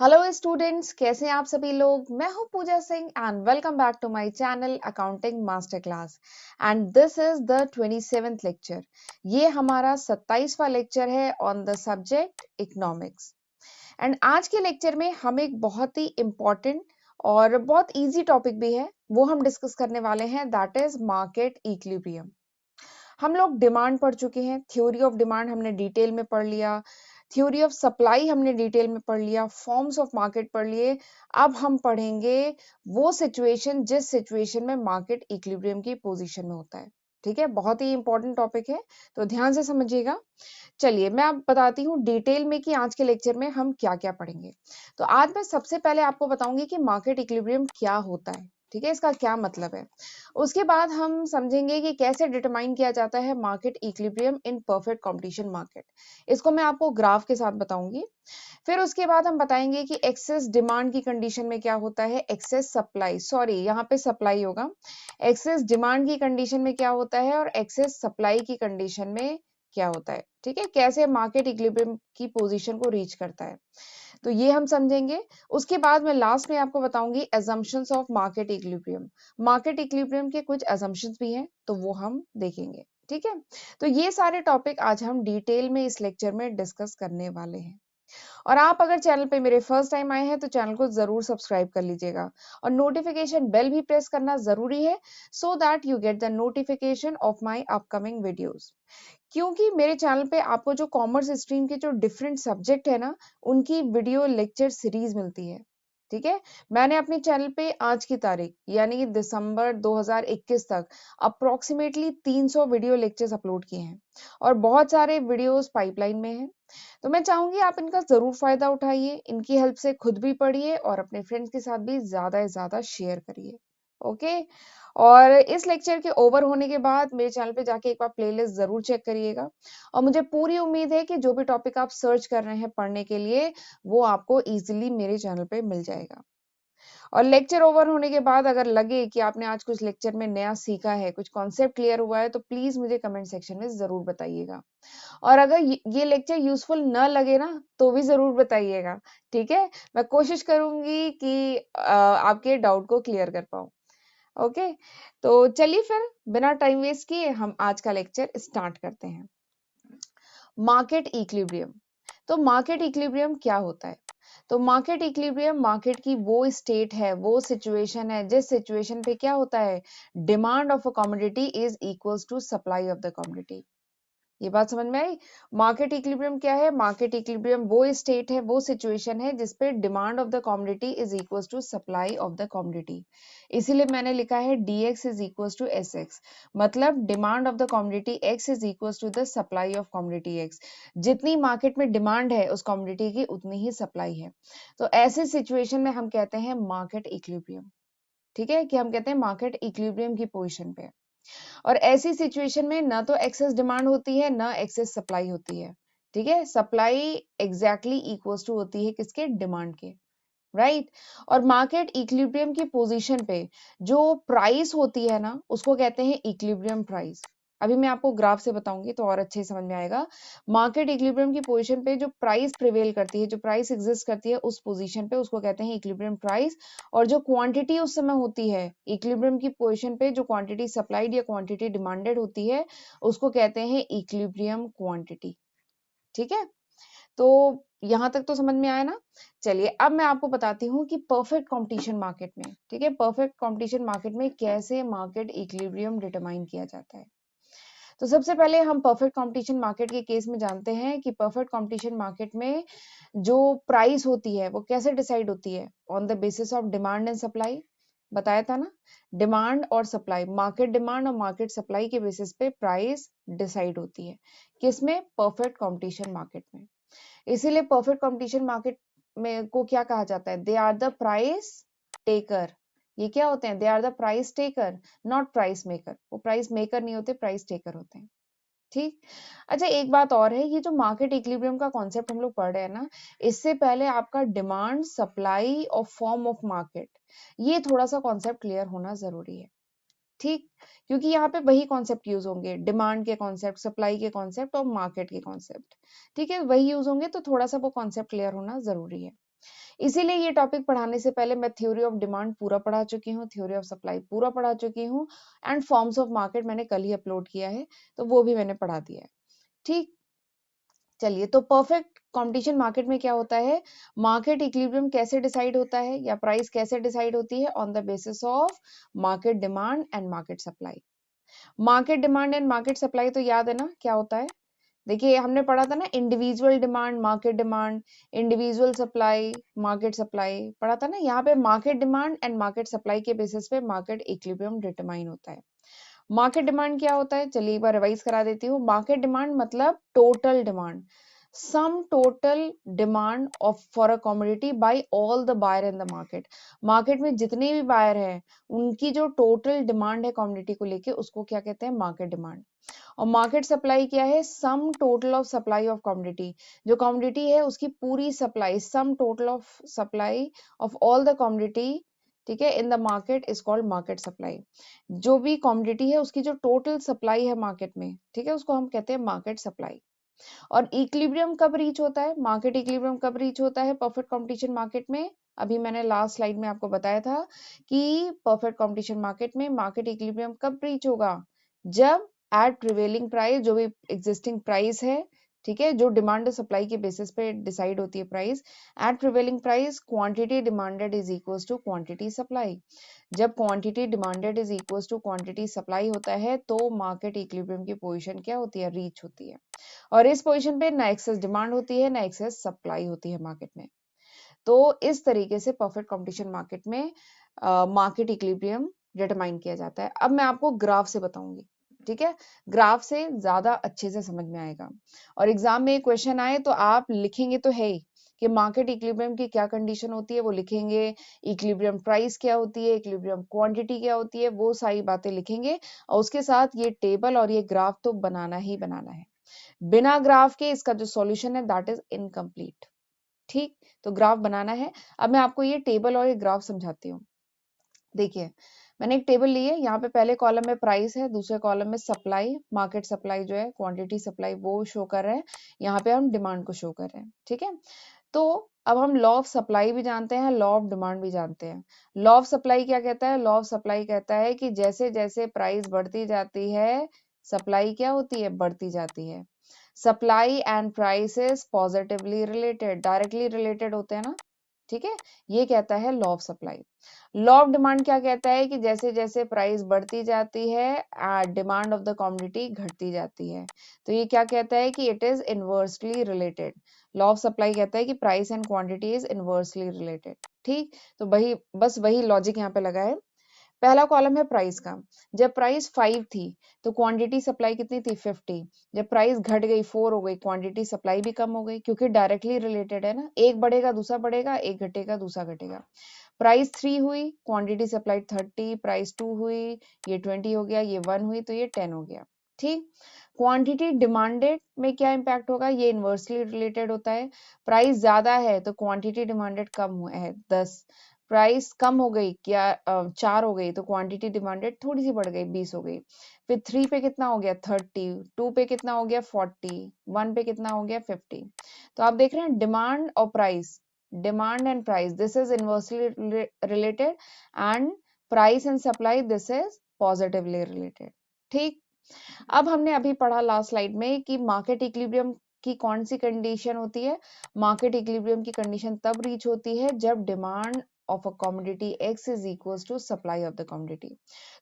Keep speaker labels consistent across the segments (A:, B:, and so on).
A: Hello students, कैसे हैं आप सभी लोग। मैं हूं Pooja Singh and welcome back to my channel accounting master class and this is the 27th lecture. ये हमारा 27वां लेक्चर है on the subject economics. And आज के लेक्चर में हम एक बहुत ही इंपॉर्टेंट और बहुत इजी टॉपिक भी है वो हम डिस्कस करने वाले हैं, दैट इज मार्केट इक्विलिब्रियम। हम लोग डिमांड पढ़ चुके हैं, थ्योरी ऑफ डिमांड हमने डिटेल में पढ़ लिया, थ्योरी ऑफ सप्लाई हमने डिटेल में पढ़ लिया, फॉर्म्स ऑफ मार्केट पढ़ लिए। अब हम पढ़ेंगे वो सिचुएशन जिस सिचुएशन में मार्केट इक्विलिब्रियम की पोजीशन में होता है। ठीक है, बहुत ही इंपॉर्टेंट टॉपिक है, तो ध्यान से समझिएगा। चलिए मैं अब बताती हूँ डिटेल में कि आज के लेक्चर में हम क्या क्या पढ़ेंगे। तो आज मैं सबसे पहले आपको बताऊंगी कि मार्केट इक्विलिब्रियम क्या होता है, ठीक है, इसका क्या मतलब है। उसके बाद हम समझेंगे कि कैसे डिटरमाइन किया जाता है market equilibrium in perfect competition market. इसको मैं आपको ग्राफ के साथ बताऊंगी। फिर उसके बाद हम बताएंगे कि एक्सेस डिमांड की कंडीशन में क्या होता है, एक्सेस सप्लाई, सॉरी यहाँ पे सप्लाई होगा। एक्सेस डिमांड की कंडीशन में क्या होता है और एक्सेस सप्लाई की कंडीशन में क्या होता है, ठीक है, कैसे मार्केट इक्विलिब्रियम की पोजीशन को रीच करता है, तो ये हम समझेंगे। उसके बाद मैं लास्ट में आपको बताऊंगी assumptions of market equilibrium. Market equilibrium के कुछ assumptions भी हैं, तो वो हम देखेंगे। ठीक है, तो ये सारे टॉपिक आज हम डिटेल में इस लेक्चर में डिस्कस करने वाले हैं। और आप अगर चैनल पे मेरे फर्स्ट टाइम आए हैं तो चैनल को जरूर सब्सक्राइब कर लीजिएगा और नोटिफिकेशन बेल भी प्रेस करना जरूरी है, so that you get the notification of my upcoming videos. क्योंकि मेरे चैनल पे आपको जो कॉमर्स स्ट्रीम के जो डिफरेंट सब्जेक्ट है ना, उनकी वीडियो लेक्चर सीरीज मिलती है। ठीक है, मैंने अपने चैनल पे आज की तारीख यानी कि दिसंबर 2021 तक अप्रोक्सीमेटली 300 वीडियो लेक्चर्स अपलोड किए हैं और बहुत सारे वीडियोस पाइपलाइन में हैं। तो मैं चाहूंगी आप इनका जरूर फायदा उठाइए, इनकी हेल्प से खुद भी पढ़िए और अपने फ्रेंड्स के साथ भी ज्यादा से ज्यादा शेयर करिए। ओके, और इस लेक्चर के ओवर होने के बाद मेरे चैनल पे जाके एक बार प्लेलिस्ट जरूर चेक करिएगा और मुझे पूरी उम्मीद है कि जो भी टॉपिक आप सर्च कर रहे हैं पढ़ने के लिए वो आपको इजीली मेरे चैनल पे मिल जाएगा। और लेक्चर ओवर होने के बाद अगर लगे कि आपने आज कुछ लेक्चर में नया सीखा है, कुछ कॉन्सेप्ट क्लियर हुआ है, तो प्लीज मुझे कमेंट सेक्शन में जरूर बताइएगा। और अगर ये लेक्चर यूजफुल न लगे ना तो भी जरूर बताइएगा। ठीक है, मैं कोशिश करूंगी कि आपके डाउट को क्लियर कर पाऊं। ओके, तो चलिए फिर बिना टाइम वेस्ट किए हम आज का लेक्चर स्टार्ट करते हैं। Market equilibrium. तो मार्केट इक्विलिब्रियम क्या होता है? तो मार्केट इक्विलिब्रियम मार्केट की वो स्टेट है, वो सिचुएशन है जिस सिचुएशन पे क्या होता है, demand of a commodity is equals to supply of the commodity. ये बात समझ में आई? मार्केट इक्विलिब्रियम क्या है? मार्केट इक्विलिब्रियम वो स्टेट है, वो सिचुएशन है जिसपे demand of the commodity is equals to supply of the commodity. इसीलिए मैंने लिखा है dx is equals to sx, मतलब demand of the commodity x is equals to the supply of commodity x। जितनी मार्केट में demand है उस commodity की उतनी ही सप्लाई है। तो ऐसे सिचुएशन में हम कहते हैं मार्केट इक्विलिब्रियम। ठीक है, कि हम कहते हैं मार्केट इक्विलिब्रियम की पोजीशन पे। और ऐसी सिचुएशन में ना तो एक्सेस डिमांड होती है ना एक्सेस सप्लाई होती है। ठीक है, सप्लाई एग्जैक्टली इक्वल्स टू होती है किसके, डिमांड के, राइट। और मार्केट इक्विलिब्रियम की पोजीशन पे जो प्राइस होती है ना उसको कहते हैं इक्विलिब्रियम प्राइस। अभी मैं आपको ग्राफ से बताऊंगी तो और अच्छे से समझ में आएगा। मार्केट इक्विलिब्रियम की पोजीशन पे जो प्राइस प्रिवेल करती है, जो प्राइस एग्जिस्ट करती है उस पोजीशन पे उसको कहते हैं इक्विलिब्रियम प्राइस। और जो क्वांटिटी उस समय होती है इक्विलिब्रियम की पोजीशन पे, जो क्वांटिटी सप्लाइड या क्वांटिटी डिमांडेड होती है उसको कहते हैं इक्विलिब्रियम क्वांटिटी। ठीक है, तो यहां तक तो समझ में आया ना। चलिए अब मैं आपको बताती हूँ कि परफेक्ट कंपटीशन मार्केट में, ठीक है, परफेक्ट कंपटीशन मार्केट में कैसे मार्केट इक्विलिब्रियम डिटरमाइन किया जाता है। तो सबसे पहले हम परफेक्ट कंपटीशन मार्केट के केस में जानते हैं कि परफेक्ट कंपटीशन मार्केट में जो प्राइस होती है वो कैसे डिसाइड होती है, on the basis of demand and supply. बताया था ना, डिमांड और सप्लाई, मार्केट डिमांड और मार्केट सप्लाई के बेसिस पे प्राइस डिसाइड होती है। किसमें? परफेक्ट कंपटीशन मार्केट में। इसीलिए परफेक्ट कंपटीशन मार्केट में को क्या कहा जाता है, they are the price taker. ये क्या होते हैं? They are the price taker, not price maker. वो प्राइस मेकर नहीं होते, प्राइस टेकर होते हैं। ठीक। अच्छा एक बात और है, ये जो मार्केट इक्विलिब्रियम का कॉन्सेप्ट हम लोग पढ़ रहे हैं ना, इससे पहले आपका डिमांड सप्लाई और फॉर्म ऑफ मार्केट, ये थोड़ा सा कॉन्सेप्ट क्लियर होना जरूरी है। ठीक, क्योंकि यहाँ पे वही कॉन्सेप्ट यूज होंगे, डिमांड के कॉन्सेप्ट, सप्लाई के कॉन्सेप्ट और मार्केट के कॉन्सेप्ट। ठीक है, वही यूज होंगे, तो थोड़ा सा वो कॉन्सेप्ट क्लियर होना जरूरी है। इसीलिए ये टॉपिक पढ़ाने से पहले मैं थ्योरी ऑफ डिमांड पूरा पढ़ा चुकी हूँ, थ्योरी ऑफ सप्लाई पूरा पढ़ा चुकी हूँ, एंड फॉर्म्स ऑफ मार्केट मैंने कल ही अपलोड किया है, तो वो भी मैंने पढ़ा दिया है। ठीक, चलिए, तो परफेक्ट कंपटीशन मार्केट में क्या होता है, मार्केट इक्विलिब्रियम कैसे डिसाइड होता है या प्राइस कैसे डिसाइड होती है, on the basis of market demand and market supply. Market demand and market supply तो याद है ना क्या होता है। देखिए हमने पढ़ा था ना, individual demand market demand, individual supply market supply पढ़ा था ना। यहाँ पे market demand and market supply के बेसिस पे मार्केट इक्विलिब्रियम डिटरमाइन होता है। मार्केट डिमांड क्या होता है, चलिए एक बार रिवाइज करा देती हूँ। मार्केट डिमांड मतलब total demand, sum total demand of for a commodity by all the buyer in the market. Market में जितने भी बायर हैं उनकी जो टोटल डिमांड है कमोडिटी को लेके, उसको क्या कहते हैं, मार्केट डिमांड। और मार्केट सप्लाई क्या है, sum total of supply of commodity. जो कमोडिटी है उसकी पूरी supply, sum total of supply of all the commodity, ठीक है, इन the market is called market supply. जो भी कमोडिटी है उसकी जो टोटल सप्लाई है मार्केट में, ठीक है, उसको हम कहते हैं मार्केट सप्लाई। और इक्विलिब्रियम कब रीच होता है, मार्केट इक्विलिब्रियम कब रीच होता है परफेक्ट कंपटीशन मार्केट में। अभी मैंने लास्ट स्लाइड में आपको बताया था कि परफेक्ट कंपटीशन मार्केट में मार्केट इक्विलिब्रियम कब रीच होगा, जब एट प्रिवेलिंग प्राइस, जो भी एग्जिस्टिंग प्राइस है, ठीक है, जो डिमांड और सप्लाई के बेसिस पे डिसाइड होती है price, at prevailing price quantity demanded is equals to quantity supply. जब quantity demanded is equals to quantity supply होता है तो मार्केट इक्विलिब्रियम की पोजीशन क्या होती है, रीच होती है। और इस पोजीशन पे ना एक्सेस डिमांड होती है ना एक्सेस सप्लाई होती है मार्केट में। तो इस तरीके से परफेक्ट कंपटीशन मार्केट में मार्केट इक्विलिब्रियम डिटरमाइन किया जाता है। अब मैं आपको ग्राफ से बताऊंगी, ठीक है, ग्राफ से ज्यादा अच्छे से समझ में आएगा। और एग्जाम में क्वेश्चन आए तो आप लिखेंगे तो है ही कि मार्केट इक्विलिब्रियम की क्या कंडीशन होती है, वो लिखेंगे। इक्विलिब्रियम प्राइस क्या होती है, इक्विलिब्रियम क्वांटिटी क्या होती है, वो सारी बातें लिखेंगे। और उसके साथ ये टेबल और ये ग्राफ तो बनाना ही बनाना है। बिना ग्राफ के इसका जो सॉल्यूशन है दैट इज इनकम्प्लीट। ठीक, तो ग्राफ बनाना है। अब मैं आपको ये टेबल और ये ग्राफ समझाती हूँ। देखिए, मैंने एक टेबल ली है, यहाँ पे पहले कॉलम में प्राइस है, दूसरे कॉलम में सप्लाई, मार्केट सप्लाई जो है, क्वांटिटी सप्लाई वो शो कर रहे हैं, यहाँ पे हम डिमांड को शो कर रहे हैं, ठीक है। तो अब हम लॉ ऑफ सप्लाई भी जानते हैं, लॉ ऑफ डिमांड भी जानते हैं। लॉ ऑफ सप्लाई क्या कहता है, लॉ ऑफ सप्लाई कहता है कि जैसे जैसे प्राइस बढ़ती जाती है, सप्लाई क्या होती है, बढ़ती जाती है। Supply and prices positively related, directly related होते हैं ना, ठीक है, ये कहता है law of supply. Law of demand क्या कहता है कि जैसे जैसे प्राइस बढ़ती जाती है डिमांड ऑफ द कमोडिटी घटती जाती है। तो ये क्या कहता है कि it is inversely related. Law of supply कहता है कि price and quantity is inversely related. ठीक, तो वही, बस वही लॉजिक यहाँ पे लगा है। पहला कॉलम है प्राइस का। जब प्राइस 5 थी तो क्वांटिटी सप्लाई कितनी थी, 50। जब प्राइस घट गई 4 हो गई, क्वांटिटी सप्लाई भी कम हो गई, क्योंकि डायरेक्टली रिलेटेड है ना, एक बढ़ेगा दूसरा बढ़ेगा, एक घटेगा दूसरा घटेगा। प्राइस 3 हुई, क्वांटिटी सप्लाई 30, प्राइस 2 हुई, ये 20 हो गया, ये 1 हुई तो ये 10 हो गया। ठीक, क्वांटिटी डिमांडेड में क्या इंपैक्ट होगा, ये इनवर्सली रिलेटेड होता है। प्राइस ज्यादा है तो क्वांटिटी डिमांडेड कम है, 10। प्राइस कम हो गई, क्या 4 हो गई, तो क्वांटिटी डिमांडेड थोड़ी सी बढ़ गई, 20 हो गई। फिर 3 पे कितना हो गया, 30, 2 पे कितना हो गया, 40, 1 पे कितना हो गया, 50। तो आप देख रहे हैं डिमांड और price, demand and price this is inversely related, and price and supply this is positively related. ठीक, अब हमने अभी पढ़ा लास्ट स्लाइड में कि मार्केट इक्विलिब्रियम की कौन सी कंडीशन होती है। मार्केट इक्विलिब्रियम की कंडीशन तब रीच होती है जब demand of a commodity x is equals to supply of the commodity.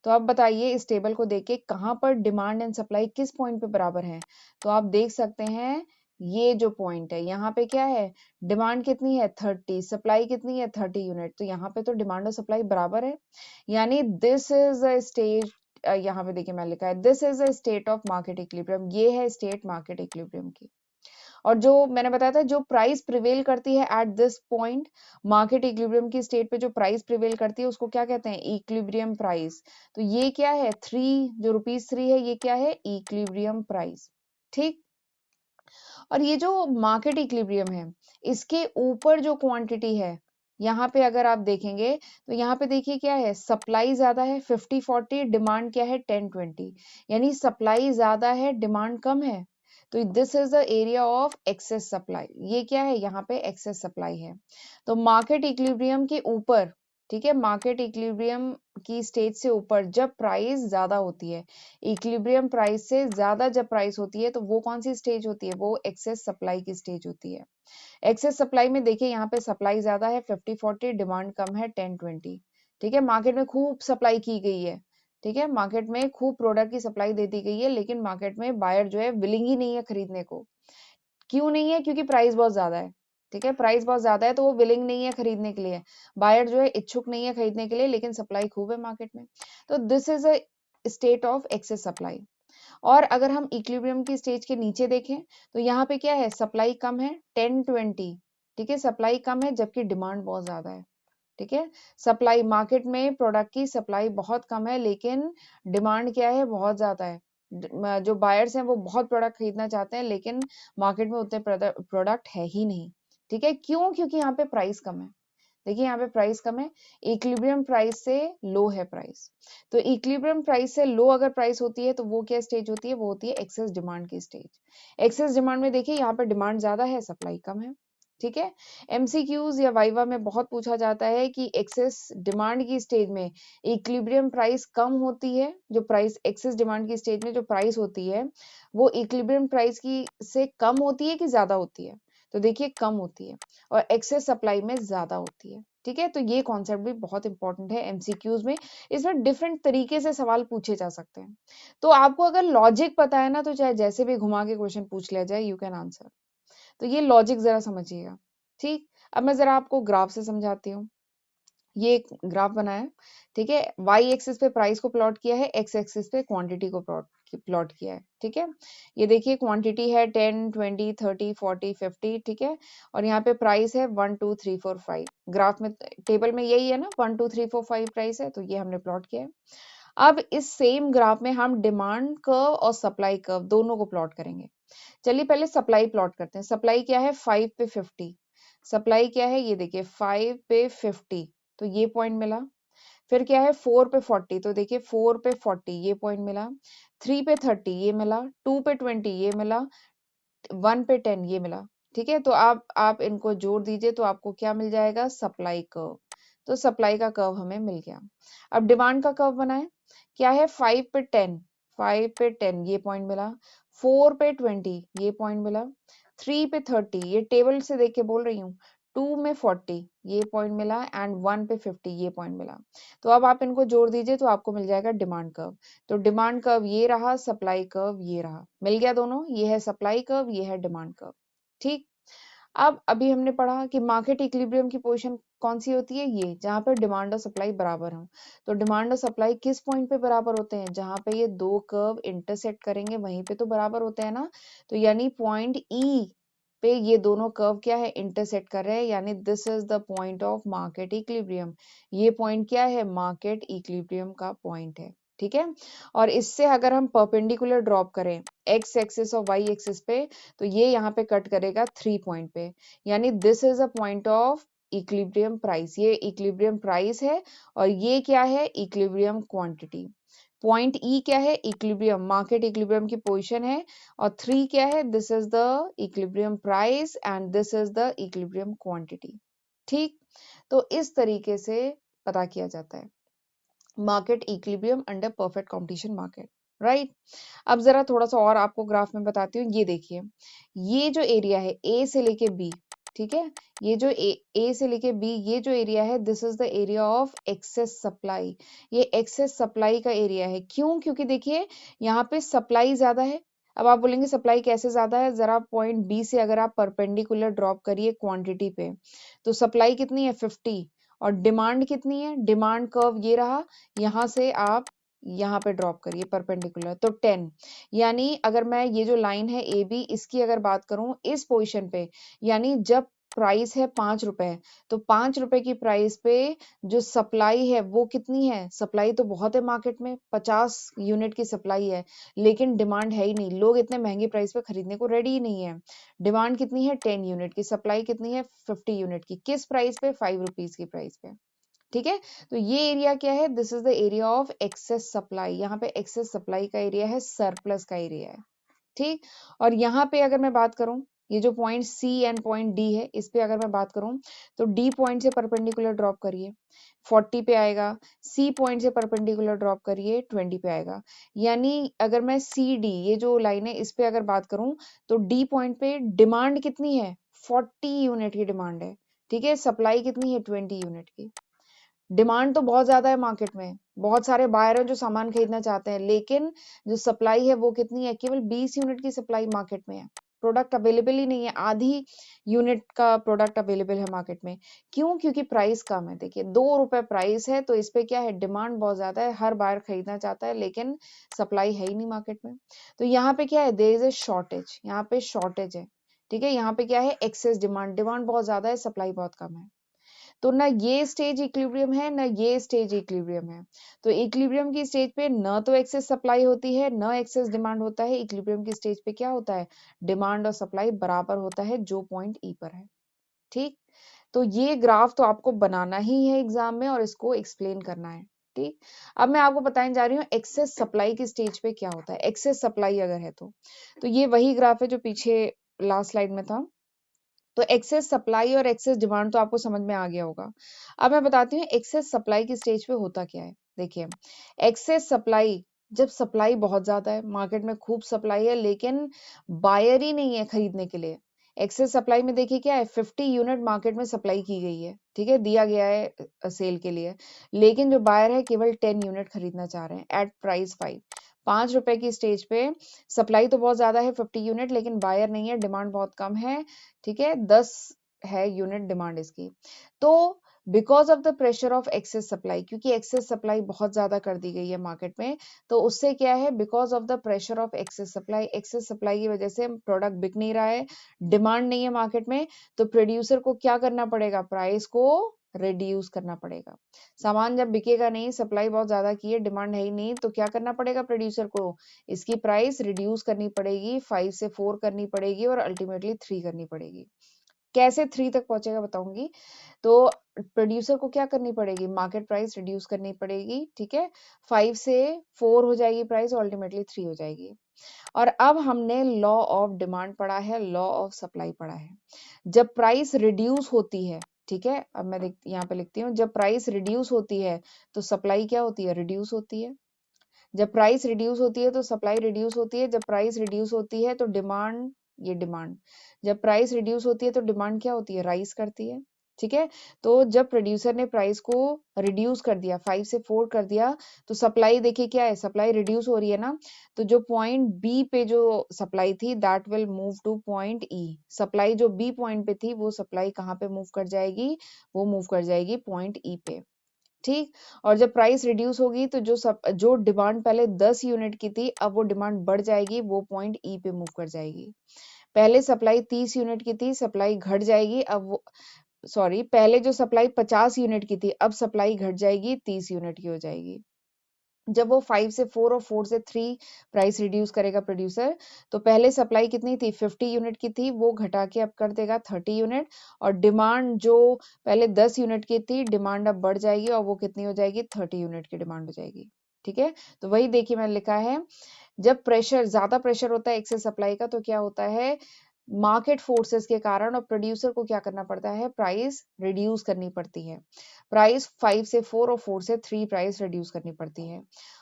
A: तो अब बताइए इस टेबल को देख के कहां पर डिमांड एंड सप्लाई किस पॉइंट पे बराबर है। तो आप देख सकते हैं ये जो पॉइंट है यहाँ पे क्या है, डिमांड कितनी है 30, सप्लाई कितनी है 30 यूनिट, तो यहाँ पे तो डिमांड और सप्लाई बराबर है। यानी दिस इज अ स्टेज, यहाँ पे देखिए मैं लिखा है this is a state of market equilibrium, ये है स्टेट मार्केट इक्विलिब्रियम की। और जो मैंने बताया था जो प्राइस प्रिवेल करती है at this point, market equilibrium की स्टेट पे जो प्राइस प्रिवेल करती है उसको क्या कहते हैं, इक्विलिब्रियम प्राइस। तो ये क्या है, 3 जो ₹3 है, ये क्या है, इक्विलिब्रियम प्राइस। ठीक, और ये जो मार्केट इक्विलिब्रियम है इसके ऊपर जो क्वांटिटी है, यहाँ पे अगर आप देखेंगे तो यहाँ पे देखिए क्या है, सप्लाई ज्यादा है 50-40, डिमांड क्या है 10-20, यानी सप्लाई ज्यादा है डिमांड कम है। तो this is the area of excess supply. ये क्या है, यहाँ पे एक्सेस सप्लाई है। तो मार्केट इक्विलिब्रियम के ऊपर, ठीक है, मार्केट इक्विलिब्रियम की स्टेज से ऊपर जब प्राइस ज्यादा होती है, इक्विलिब्रियम प्राइस से ज्यादा जब प्राइस होती है, तो वो कौन सी स्टेज होती है, वो एक्सेस सप्लाई की स्टेज होती है। एक्सेस सप्लाई में देखिए यहाँ पे सप्लाई ज्यादा है 50-40, डिमांड कम है 10-20। ठीक है, मार्केट में खूब सप्लाई की गई है, ठीक है, मार्केट में खूब प्रोडक्ट की सप्लाई दे दी गई है, लेकिन मार्केट में बायर जो है विलिंग ही नहीं है खरीदने को। क्यों नहीं है, क्योंकि प्राइस बहुत ज्यादा है। ठीक है, प्राइस बहुत ज्यादा है तो वो विलिंग नहीं है खरीदने के लिए, बायर जो है इच्छुक नहीं है खरीदने के लिए, लेकिन सप्लाई खूब है मार्केट में। तो this is a state of excess supply. और अगर हम इक्विलिब्रियम की स्टेज के नीचे देखें, तो यहाँ पे क्या है, सप्लाई कम है 10-20। ठीक है, सप्लाई कम है जबकि डिमांड बहुत ज्यादा है। ठीक है, सप्लाई मार्केट में प्रोडक्ट की सप्लाई बहुत कम है, लेकिन डिमांड क्या है, बहुत ज्यादा है। जो बायर्स हैं वो बहुत प्रोडक्ट खरीदना चाहते हैं, लेकिन मार्केट में उतने प्रोडक्ट है ही नहीं। ठीक है, क्यों, क्योंकि यहाँ पे प्राइस कम है। देखिए यहाँ पे प्राइस कम है, इक्विलिब्रियम प्राइस से लो है प्राइस। तो इक्विलिब्रियम प्राइस से लो अगर प्राइस होती है तो वो क्या स्टेज होती है, वो होती है एक्सेस डिमांड की स्टेज। एक्सेस डिमांड में देखिए यहाँ पे डिमांड ज्यादा है, सप्लाई कम है। ठीक है, एमसीक्यूज या वाइवा में बहुत पूछा जाता है कि एक्सेस डिमांड की स्टेज में इक्विलिब्रियम प्राइस कम होती है, जो प्राइस एक्सेस डिमांड की स्टेज में जो प्राइस होती है वो इक्विलिब्रियम प्राइस की से कम होती है कि ज्यादा होती है, तो देखिए कम होती है, और एक्सेस सप्लाई में ज्यादा होती है। ठीक है, तो ये कॉन्सेप्ट भी बहुत इंपॉर्टेंट है एमसीक्यूज में, इसमें डिफरेंट तरीके से सवाल पूछे जा सकते हैं। तो आपको अगर लॉजिक पता है ना, तो चाहे जैसे भी घुमा के क्वेश्चन पूछ लिया जाए, यू कैन आंसर। तो ये लॉजिक जरा समझिएगा। ठीक, अब मैं जरा आपको ग्राफ से समझाती हूँ। ये एक ग्राफ बनाया है, ठीक है, वाई एक्सिस पे प्राइस को प्लॉट किया है, एक्स एक्सिस पे क्वांटिटी को प्लॉट किया है। ठीक है, ये देखिए क्वांटिटी है 10, 20, 30, 40, 50। ठीक है, और यहाँ पे प्राइस है 1, 2, 3, 4, 5। ग्राफ में टेबल में यही है ना, 1, 2, 3, 4, 5 प्राइस है, तो ये हमने प्लॉट किया है। अब इस सेम ग्राफ में हम डिमांड कर्व और सप्लाई कर्व दोनों को प्लॉट करेंगे। चलिए पहले सप्लाई प्लॉट करते हैं। सप्लाई क्या है, 5 पे 50। सप्लाई क्या है, ये देखिए 5 पे 50, तो ये पॉइंट मिला। फिर क्या है, 4 पे 40, तो देखिए 4 पे 40, ये पॉइंट मिला। 3 पे 30, ये मिला। 2 पे 20, ये मिला। 1 पे 10, ये मिला। ठीक है, तो आप इनको जोड़ दीजिए तो आपको क्या मिल जाएगा, सप्लाई कर्व। तो सप्लाई का कर्व हमें मिल गया। अब डिमांड का कर्व बनाए, क्या है, 5 पे 10, 5 पे 10, ये पॉइंट मिला। 4 पे 20, ये पॉइंट मिला। 3 पे 30, ये टेबल से देख के बोल रही हूँ। 2 में 40, ये पॉइंट मिला, एंड 1 पे 50, ये पॉइंट मिला। तो अब आप इनको जोड़ दीजिए तो आपको मिल जाएगा डिमांड कर्व। तो डिमांड कर्व ये रहा, सप्लाई कर्व ये रहा, मिल गया दोनों, ये है सप्लाई कर्व, ये है डिमांड कर्व। ठीक, अब अभी हमने पढ़ा कि मार्केट इक्विलिब्रियम की पोजीशन कौन सी होती है, ये जहां पर डिमांड और सप्लाई बराबर हो। तो डिमांड और सप्लाई किस पॉइंट पे बराबर होते हैं, जहां पे ये दो कर्व इंटरसेक्ट करेंगे वहीं पे तो बराबर होते हैं ना। तो यानी पॉइंट ई पे ये दोनों कर्व क्या है, इंटरसेक्ट कर रहे हैं, यानी this is the point of market equilibrium. ये पॉइंट क्या है, मार्केट इक्विलिब्रियम का पॉइंट है। ठीक है, और इससे अगर हम परपेंडिकुलर ड्रॉप करें एक्स एक्सिस और वाई एक्सिस पे, तो ये यहाँ पे कट करेगा 3 पॉइंट पे, यानी this is a point of equilibrium price. ये इक्विलिब्रियम प्राइस है, और ये क्या है, इक्विलिब्रियम क्वांटिटी। पॉइंट ई क्या है, इक्विलिब्रियम, मार्केट इक्विलिब्रियम की पोजीशन है। और 3 क्या है, this is the equilibrium price, and this is the equilibrium quantity. ठीक, तो इस तरीके से पता किया जाता है market equilibrium under perfect competition market, right. अब जरा थोड़ा सा और आपको ग्राफ में बताती हूँ। ये देखिए, ये जो एरिया है ए से लेके बी, ठीक है, ये जो ए से लेके बी, ये जो एरिया है, this is the area of excess supply. ये एक्सेस सप्लाई का एरिया है, क्यों, क्योंकि देखिए यहाँ पे सप्लाई ज्यादा है। अब आप बोलेंगे सप्लाई कैसे ज्यादा है, जरा पॉइंट बी से अगर आप परपेंडिकुलर ड्रॉप करिए क्वांटिटी पे, तो सप्लाई कितनी है, 50, और डिमांड कितनी है, डिमांड कर्व ये रहा, यहाँ से आप यहाँ पे ड्रॉप करिए परपेंडिकुलर, तो 10। यानी अगर मैं ये जो लाइन है ए बी, इसकी अगर बात करूं इस पोजीशन पे, यानी जब प्राइस है 5 रुपए, तो 5 रुपए की प्राइस पे जो सप्लाई है वो कितनी है, सप्लाई तो बहुत है मार्केट में, 50 यूनिट की सप्लाई है, लेकिन डिमांड है ही नहीं, लोग इतने महंगे प्राइस पे खरीदने को रेडी ही नहीं है। डिमांड कितनी है, 10 यूनिट की, सप्लाई कितनी है, 50 यूनिट की, किस प्राइस पे, 5 रुपीज की प्राइस पे। ठीक है, तो ये एरिया क्या है, this is the area of excess supply. यहाँ पे एक्सेस सप्लाई का एरिया है, सरप्लस का एरिया है। ठीक। और यहाँ पे अगर मैं बात करूं, ये जो point C and point D है, इस पे अगर मैं बात करूं तो डी पॉइंट से परपेंडिकुलर ड्रॉप करिए 40 पे आएगा, सी पॉइंट से परपेंडिकुलर ड्रॉप करिए 20 पे आएगा। यानी अगर मैं सी डी, ये जो लाइन है, इस पे अगर बात करूं तो डी पॉइंट पे डिमांड कितनी है, 40 यूनिट की डिमांड है, ठीक है। सप्लाई कितनी है, 20 यूनिट की। डिमांड तो बहुत ज्यादा है मार्केट में, बहुत सारे बायर हैं जो सामान खरीदना चाहते हैं, लेकिन जो सप्लाई है वो कितनी है, केवल 20 यूनिट की सप्लाई मार्केट में है। प्रोडक्ट अवेलेबल ही नहीं है, आधी यूनिट का प्रोडक्ट अवेलेबल है मार्केट में। क्यों? क्योंकि प्राइस कम है। देखिए 2 रुपए प्राइस है, तो इस पे क्या है, डिमांड बहुत ज्यादा है, हर बायर खरीदना चाहता है, लेकिन सप्लाई है ही नहीं मार्केट में। तो यहाँ पे क्या है, देयर इज ए शॉर्टेज, यहाँ पे शॉर्टेज है, ठीक है। यहाँ पे क्या है, एक्सेस डिमांड, डिमांड बहुत ज्यादा है, सप्लाई बहुत कम है। तो ना ये स्टेज इक्विलिब्रियम है, ना ये स्टेज इक्विलिब्रियम है। तो इक्विलिब्रियम की स्टेज पे न तो एक्सेस सप्लाई होती है, न एक्सेस डिमांड होता है। इक्विलिब्रियम की स्टेज पे क्या होता है, डिमांड और सप्लाई बराबर होता है, जो पॉइंट ई पर है, ठीक। तो ये ग्राफ तो आपको बनाना ही है एग्जाम में और इसको एक्सप्लेन करना है, ठीक। अब मैं आपको बताने जा रही हूँ एक्सेस सप्लाई की स्टेज पे क्या होता है। एक्सेस सप्लाई अगर है तो ये वही ग्राफ है जो पीछे लास्ट स्लाइड में था। तो एक्सेस सप्लाई और एक्सेस डिमांड तो आपको समझ में आ गया होगा। अब मैं बताती हूँ एक्सेस सप्लाई की स्टेज पे होता क्या है। देखिए एक्सेस सप्लाई, जब सप्लाई बहुत ज्यादा है, मार्केट में खूब सप्लाई है, लेकिन बायर ही नहीं है खरीदने के लिए। एक्सेस सप्लाई में देखिए क्या है, 50 यूनिट मार्केट में सप्लाई की गई है, ठीक है, दिया गया है सेल के लिए, लेकिन जो बायर है केवल 10 यूनिट खरीदना चाह रहे हैं एट प्राइस 5। 5 रुपए की स्टेज पे सप्लाई तो बहुत ज्यादा है 50 यूनिट, लेकिन बायर नहीं है, डिमांड बहुत कम है, ठीक है, 10 है यूनिट डिमांड इसकी। तो because of the pressure of excess supply, क्योंकि एक्सेस सप्लाई बहुत ज्यादा कर दी गई है मार्केट में, तो उससे क्या है, because of the pressure of excess supply, excess supply की वजह से प्रोडक्ट बिक नहीं रहा है, डिमांड नहीं है मार्केट में, तो प्रोड्यूसर को क्या करना पड़ेगा, प्राइस को रिड्यूस करना पड़ेगा। सामान जब बिकेगा नहीं, सप्लाई बहुत ज्यादा की है, डिमांड है ही नहीं, तो क्या करना पड़ेगा प्रोड्यूसर को, इसकी प्राइस रिड्यूस करनी पड़ेगी, 5 से 4 करनी पड़ेगी और अल्टीमेटली 3 करनी पड़ेगी। कैसे 3 तक पहुंचेगा बताऊंगी। तो प्रोड्यूसर को क्या करनी पड़ेगी, मार्केट प्राइस रिड्यूस करनी पड़ेगी, ठीक है, 5 से 4 हो जाएगी प्राइस और अल्टीमेटली 3 हो जाएगी। और अब हमने लॉ ऑफ डिमांड पढ़ा है, लॉ ऑफ सप्लाई पढ़ा है। जब प्राइस रिड्यूस होती है, ठीक है, अब मैं यहाँ पे लिखती हूँ, जब प्राइस रिड्यूस होती है तो सप्लाई क्या होती है, रिड्यूस होती है। जब प्राइस रिड्यूस होती है तो सप्लाई रिड्यूस होती है। जब प्राइस रिड्यूस होती है तो डिमांड, ये डिमांड, जब प्राइस रिड्यूस होती है तो डिमांड क्या होती है, राइज करती है, ठीक है। तो जब प्रोड्यूसर ने प्राइस को रिड्यूस कर दिया, 5 से 4 कर दिया, तो सप्लाई देखिए क्या है, सप्लाई रिड्यूस हो रही है ना, तो जो पॉइंट बी पे जो सप्लाई थी that will move two point E. Supply जो बी पॉइंट पे थी वो सप्लाई कहाँ पे मूव कर जाएगी, वो मूव कर जाएगी पॉइंट ई पे, ठीक। और जब प्राइस रिड्यूस होगी तो जो डिमांड पहले 10 यूनिट की थी, अब वो डिमांड बढ़ जाएगी, वो पॉइंट ई पे मूव कर जाएगी। पहले सप्लाई 30 यूनिट की थी, सप्लाई घट जाएगी, अब वो, सॉरी, पहले जो सप्लाई 50 यूनिट की थी, अब सप्लाई घट जाएगी, 30 यूनिट की हो जाएगी। जब वो 5 से 4 और 4 से 3 प्राइस रिड्यूस करेगा प्रोड्यूसर, तो पहले सप्लाई कितनी थी, 50 यूनिट की थी, वो घटा के अब कर देगा 30 यूनिट। और डिमांड जो पहले 10 यूनिट की थी, डिमांड अब बढ़ जाएगी और वो कितनी हो जाएगी, 30 यूनिट की डिमांड हो जाएगी, ठीक है। तो वही देखिए मैंने लिखा है, जब प्रेशर, ज्यादा प्रेशर होता है एक्सेस सप्लाई का, तो क्या होता है, मार्केट फोर्सेस के कारण और प्रोड्यूसर को क्या करना पड़ता है, प्राइस रिड्यूस करनी पड़ती है। प्राइस 5 से 4 और 4 से 3 प्राइस रिड्यूस करनी पड़ती है।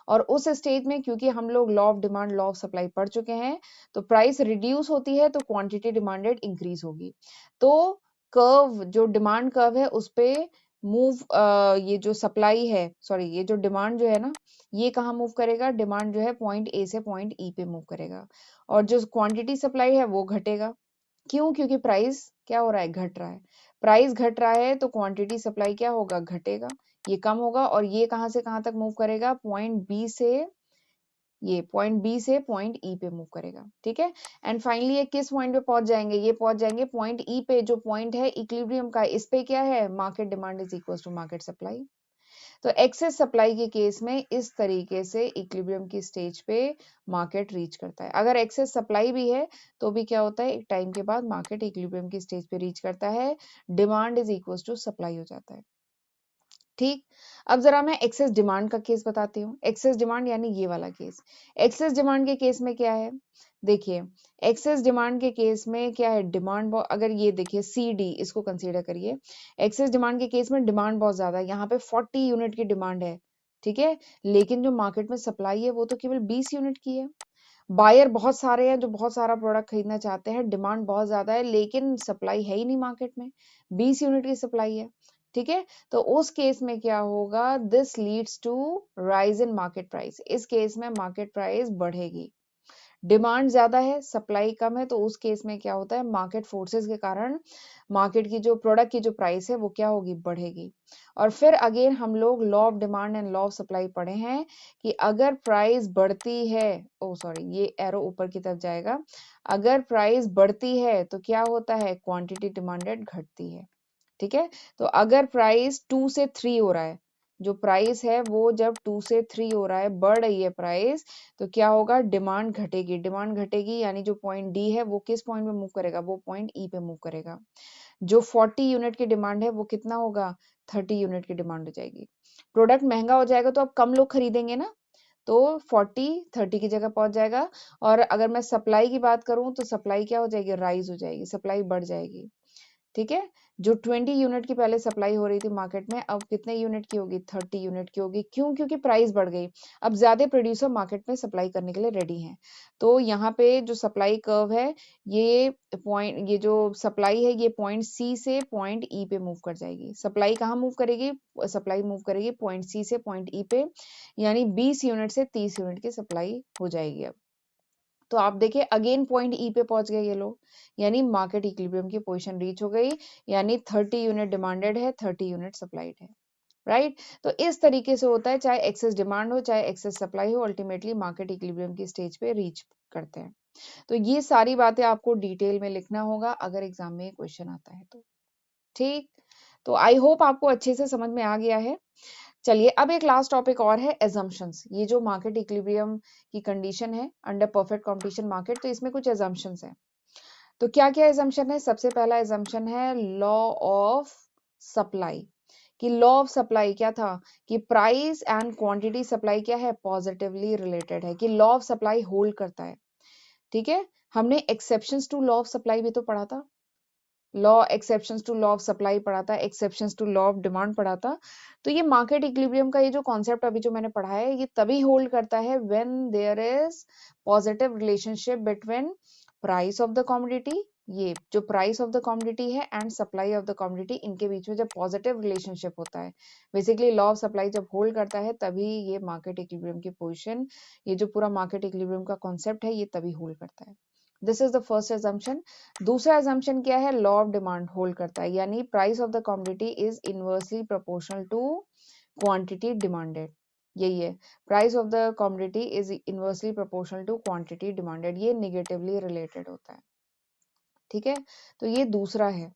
A: और उस स्टेज में क्योंकि हम लोग law of demand, law of supply पढ़ चुके हैं, तो प्राइस रिड्यूस होती है तो क्वांटिटी डिमांडेड इंक्रीज होगी। तो कर्व, जो डिमांड कर्व है उस पे मूव, ये जो सप्लाई है, सॉरी, ये जो डिमांड जो है ना, ये कहाँ मूव करेगा, डिमांड जो है पॉइंट ए से पॉइंट ई पे मूव करेगा। और जो क्वांटिटी सप्लाई है वो घटेगा। क्यों? क्योंकि प्राइस क्या हो रहा है, घट रहा है। प्राइस घट रहा है तो क्वांटिटी सप्लाई क्या होगा, घटेगा, ये कम होगा। और ये कहां से कहां तक मूव करेगा, पॉइंट बी से, ये पॉइंट बी से पॉइंट ई पे मूव करेगा, ठीक है। एंड फाइनली ये किस पॉइंट पे पहुंच जाएंगे, ये पहुंच जाएंगे पॉइंट ई पे, जो पॉइंट है इक्विलिब्रियम का, इस पे क्या है, market demand is equal to market supply. तो एक्सेस सप्लाई के केस में इस तरीके से इक्विलिब्रियम की स्टेज पे मार्केट रीच करता है। अगर एक्सेस सप्लाई भी है तो भी क्या होता है, एक टाइम के बाद मार्केट इक्विलिब्रियम की स्टेज पे रीच करता है, demand is equal to supply हो जाता है। ठीक। अब जरा मैं एक्सेस डिमांड का केस बताती हूँ। एक्सेस डिमांड यानी ये वाला केस। एक्सेस डिमांड के केस में क्या है, देखिए एक्सेस डिमांड के केस में क्या है, डिमांड अगर ये देखिए सी डी इसको कंसीडर करिए। एक्सेस डिमांड के केस में डिमांड बहुत ज्यादा है, यहाँ पे 40 यूनिट की डिमांड है, ठीक है, लेकिन जो मार्केट में सप्लाई है वो तो केवल 20 यूनिट की है। बायर बहुत सारे हैं जो बहुत सारा प्रोडक्ट खरीदना चाहते हैं, डिमांड बहुत ज्यादा है लेकिन सप्लाई है ही नहीं मार्केट में, 20 यूनिट की सप्लाई है, ठीक है। तो उस केस में क्या होगा, this leads to rise in market price. इस केस में मार्केट प्राइस बढ़ेगी। डिमांड ज्यादा है सप्लाई कम है, तो उस केस में क्या होता है, मार्केट फोर्सेस के कारण मार्केट की जो प्रोडक्ट की जो प्राइस है वो क्या होगी, बढ़ेगी। और फिर अगेन हम लोग law of demand and law of supply पढ़े हैं कि अगर प्राइस बढ़ती है, ओ सॉरी ये एरो ऊपर की तरफ जाएगा, अगर प्राइस बढ़ती है तो क्या होता है, क्वांटिटी डिमांडेड घटती है, ठीक है। तो अगर प्राइस 2 से 3 हो रहा है, जो प्राइस है वो जब 2 से 3 हो रहा है, बढ़ रही है प्राइस, तो क्या होगा, डिमांड घटेगी। डिमांड घटेगी यानी जो पॉइंट डी है वो किस पॉइंट पे मूव करेगा, वो पॉइंट ई पे मूव करेगा। जो 40 यूनिट की डिमांड है वो कितना होगा, 30 यूनिट की डिमांड हो जाएगी। प्रोडक्ट महंगा हो जाएगा तो अब कम लोग खरीदेंगे ना, तो 40 30 की जगह पहुंच जाएगा। और अगर मैं सप्लाई की बात करूं तो सप्लाई क्या हो जाएगी, राइज हो जाएगी, सप्लाई बढ़ जाएगी, ठीक है। जो 20 यूनिट की पहले सप्लाई हो रही थी मार्केट में, अब कितने यूनिट की होगी, 30 यूनिट की होगी। क्यों, क्योंकि प्राइस बढ़ गई। अब ज्यादा प्रोड्यूसर मार्केट में सप्लाई करने के लिए रेडी हैं। तो यहाँ पे जो सप्लाई कर्व है, ये पॉइंट, ये जो सप्लाई है ये पॉइंट सी से पॉइंट ई पे मूव कर जाएगी। सप्लाई कहाँ मूव करेगी, सप्लाई मूव करेगी पॉइंट सी से पॉइंट ई पे, यानी 20 यूनिट से 30 यूनिट की सप्लाई हो जाएगी अब। तो आप देखिए अगेन पॉइंट ई पे पहुंच गए ये लोग, यानी मार्केट इक्विलिब्रियम की पोजीशन रीच हो गई, यानी 30 यूनिट डिमांडेड है, 30 यूनिट सप्लाइड है, राइट। तो इस तरीके से होता है, चाहे एक्सेस डिमांड हो चाहे एक्सेस सप्लाई हो, अल्टीमेटली मार्केट इक्विलिब्रियम की स्टेज पे रीच करते हैं। तो ये सारी बातें आपको डिटेल में लिखना होगा अगर एग्जाम में क्वेश्चन आता है तो, ठीक। तो आई होप आपको अच्छे से समझ में आ गया है। चलिए अब एक लास्ट टॉपिक और है, एजम्पशंस। ये जो मार्केट इक्विलिब्रियम की कंडीशन है अंडर परफेक्ट कंपटीशन मार्केट, तो इसमें कुछ एजम्पशंस है। तो क्या क्या एजम्पशन है, सबसे पहला एजम्पशन है लॉ ऑफ सप्लाई। कि लॉ ऑफ सप्लाई क्या था, कि प्राइस एंड क्वांटिटी सप्लाई क्या है, पॉजिटिवली रिलेटेड है, कि लॉ ऑफ सप्लाई होल्ड करता है, ठीक है। हमने exceptions to law of supply भी तो पढ़ा था, law exceptions to law of supply पढ़ा था, exceptions to law of demand पढ़ा था। तो ये मार्केट इक्विलिब्रियम का ये जो कॉन्सेप्ट अभी जो मैंने पढ़ा है, ये तभी होल्ड करता है when there is positive relationship between price of the commodity, ये जो प्राइस ऑफ द कमोडिटी है and supply of the commodity, इनके बीच में जब पॉजिटिव रिलेशनशिप होता है, बेसिकली लॉ ऑफ सप्लाई जब होल्ड करता है, तभी ये मार्केट इक्विलिब्रियम की पोजीशन, ये जो पूरा मार्केट इक्विलिब्रियम का कॉन्सेप्ट है, ये तभी होल्ड करता है। This is the first assumption. दूसरा एजम्पशन क्या है, लॉ ऑफ डिमांड होल्ड करता है, यानी price of the commodity is inversely proportional to quantity demanded. यही है, price of the commodity is inversely proportional to quantity demanded, ये निगेटिवली रिलेटेड होता है, ठीक है। तो ये दूसरा है,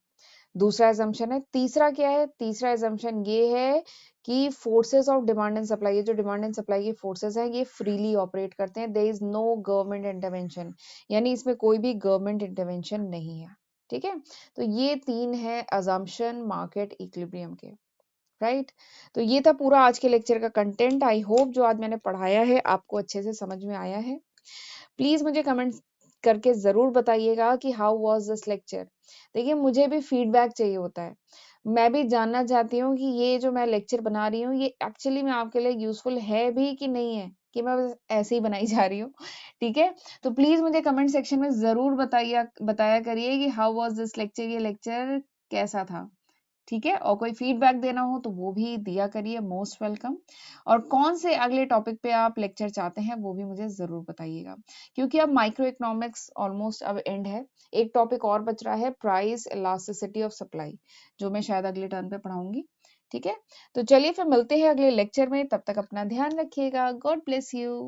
A: दूसरा एजम्पशन है। तीसरा क्या है, तीसरा एजम्पशन ये है कि forces of demand and supply, ये जो डिमांड एंड सप्लाई की फोर्सेस हैं ये फ्रीली ऑपरेट करते हैं, there is no government intervention, यानी इसमें कोई भी गवर्नमेंट इंटरवेंशन नहीं है, ठीक है। तो ये तीन है अजम्पशन मार्केट इक्विलिब्रियम के, राइट। तो ये था पूरा आज के लेक्चर का कंटेंट। आई होप जो आज मैंने पढ़ाया है आपको अच्छे से समझ में आया है। प्लीज मुझे कमेंट करके जरूर बताइएगा कि हाउ वाज दिस लेक्चर। देखिए मुझे भी फीडबैक चाहिए होता है, मैं भी जानना चाहती हूँ कि ये जो मैं लेक्चर बना रही हूँ ये एक्चुअली में आपके लिए यूजफुल है भी कि नहीं है, कि मैं बस ऐसे ही बनाई जा रही हूँ, ठीक है। तो प्लीज मुझे कमेंट सेक्शन में जरूर बताया करिए कि हाउ वाज दिस लेक्चर, ये लेक्चर कैसा था, ठीक है। और कोई फीडबैक देना हो तो वो भी दिया करिए, मोस्ट वेलकम। और कौन से अगले टॉपिक पे आप लेक्चर चाहते हैं वो भी मुझे जरूर बताइएगा, क्योंकि अब माइक्रो इकोनॉमिक्स ऑलमोस्ट अब एंड है। एक टॉपिक और बच रहा है, प्राइस इलास्टिसिटी ऑफ सप्लाई, जो मैं शायद अगले टर्न पे पढ़ाऊंगी, ठीक है। तो चलिए फिर मिलते हैं अगले लेक्चर में, तब तक अपना ध्यान रखिएगा, गॉड ब्लेस यू।